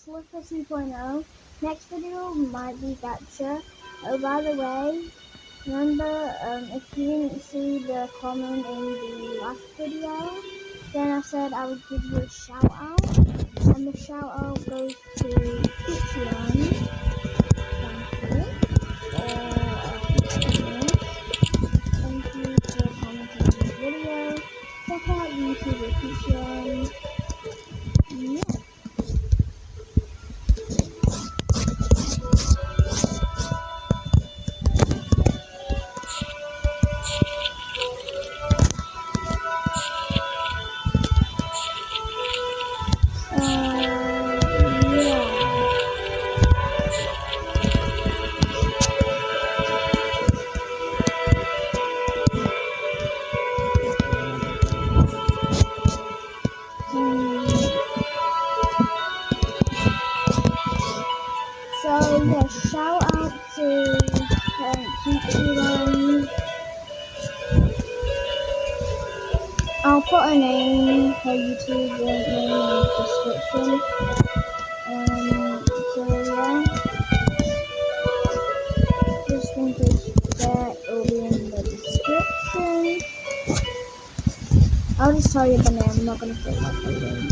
Slipper 2.0. Next video might be Gacha. Oh, by the way, remember, if you didn't see the comment in the last video, then I said I would give you a shout out, and the shout out goes to Peachyland. Thank you Thank you for commenting on this video. Check out YouTube at Peachyland. Yeah. So yeah, shout out to Peachyland. I'll put a name, her YouTube name in the description. So yeah, just in case you forget, it'll be in the description. I'll just tell you the name. I'm not gonna say what the name.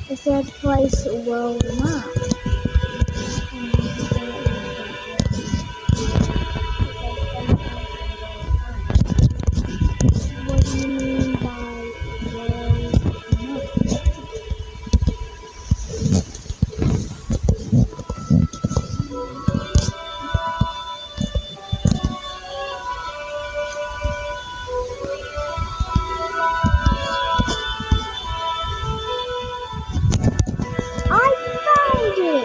The third place world map. What do you mean by world map? I found it!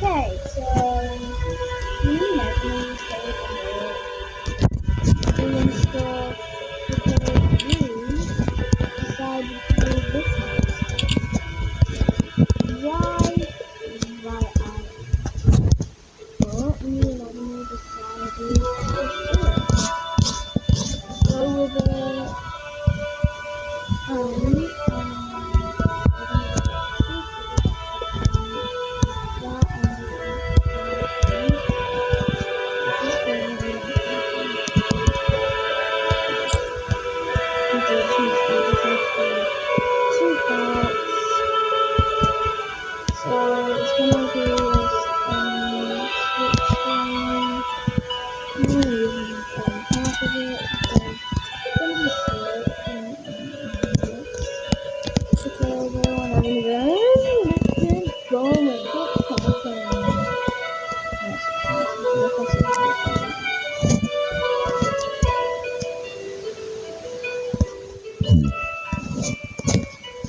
Okay, so you never say doing stuff because you decided to do this kind of stuff. Why I thought you let me decide to do it. Go with it. Two parts. So it's gonna be a switch thing. I'm gonna use half of it because it's gonna be short because I wanna leave it going. Get talking.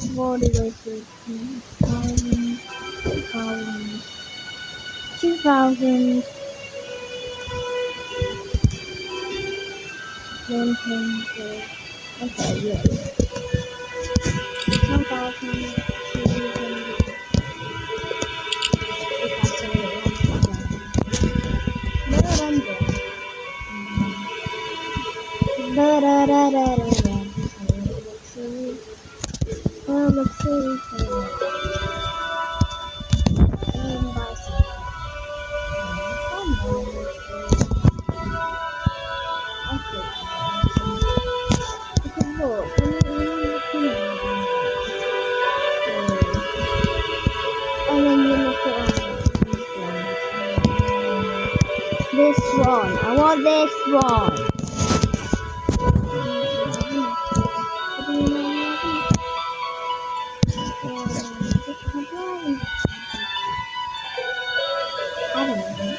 I've already wasted 2,000, 2,000, 1,000, okay, yeah. 1,000, 2,000, if I say it but I'm done. Let's see. This one. I want this one. I don't know.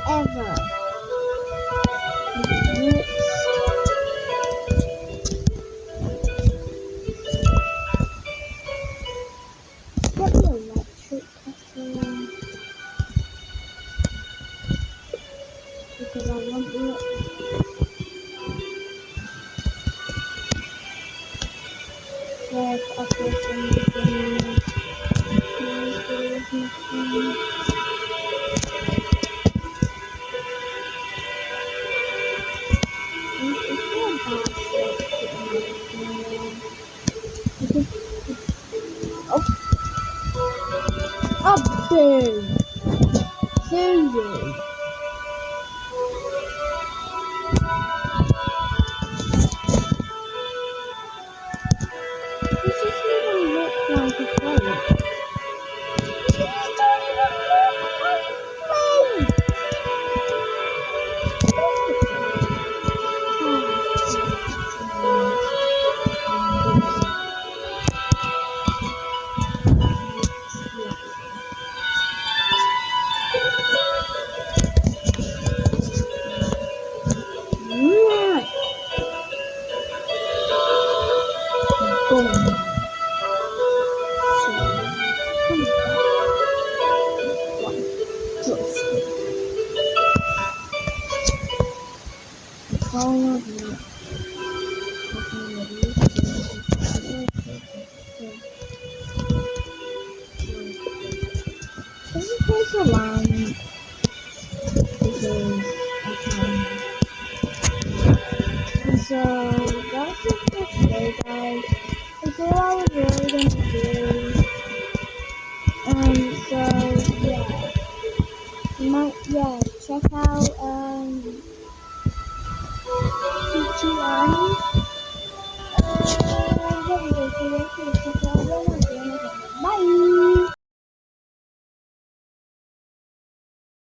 Whatever. Get the electric kettle because I want it. Yes, I put something. Up there, Susie. This doesn't even look like a plate. These don't even look like plates. also land because I can. And so that's it for today, guys. That's all I was really gonna do.